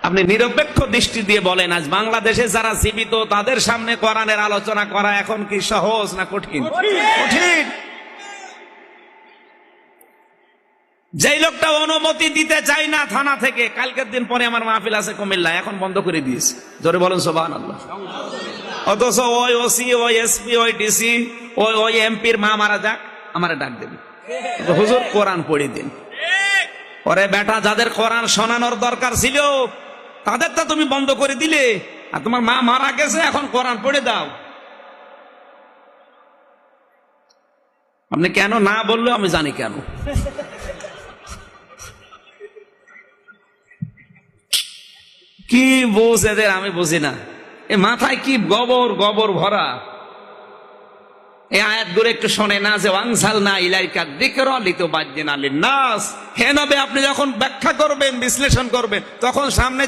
আপনি নিরপেক্ষ দৃষ্টি দিয়ে বলেন, আজ বাংলাদেশে যারা জীবিত তাদের সামনে কোরআনের আলোচনা করা এখন কি সহজ না কঠিন? কঠিন। যেই লোকটা অনুমতি দিতে চাই না থানা থেকে, কালকের দিন পরে আমার মাহফিল আছে কুমিল্লা, এখন বন্ধ করে দিয়েছে। জোরে বলেন সুবহানাল্লাহ। অথচ ওই ওসি, ওই এসপি, ওই ডিসি, ওই এমপির মা মারা যাক, আমারে ডাক দেবে, হুজুর কোরআন পড়ে দিন। ওরে বেটা, যাদের কোরআন শোনানোর দরকার ছিল তাদের তো তুমি বন্ধ করে দিলে, আর তোমার মা মারা গেছে, এখন কোরআন পড়ে দাও। আপনি কেন না বললেও আমি জানি কেন। কি বুঝ এদের, আমি বুঝি না। এ মাথায় কি গোবর গোবর ভরা। এই আয়াতগুলো একটু শোনে না, যে ওয়ানসালনা ইলাইকা যিকরা লিতুবায়্যিনা লিন-নাস। হে নবী, আপনি যখন ব্যাখ্যা করবেন, বিশ্লেষণ করবেন, তখন সামনে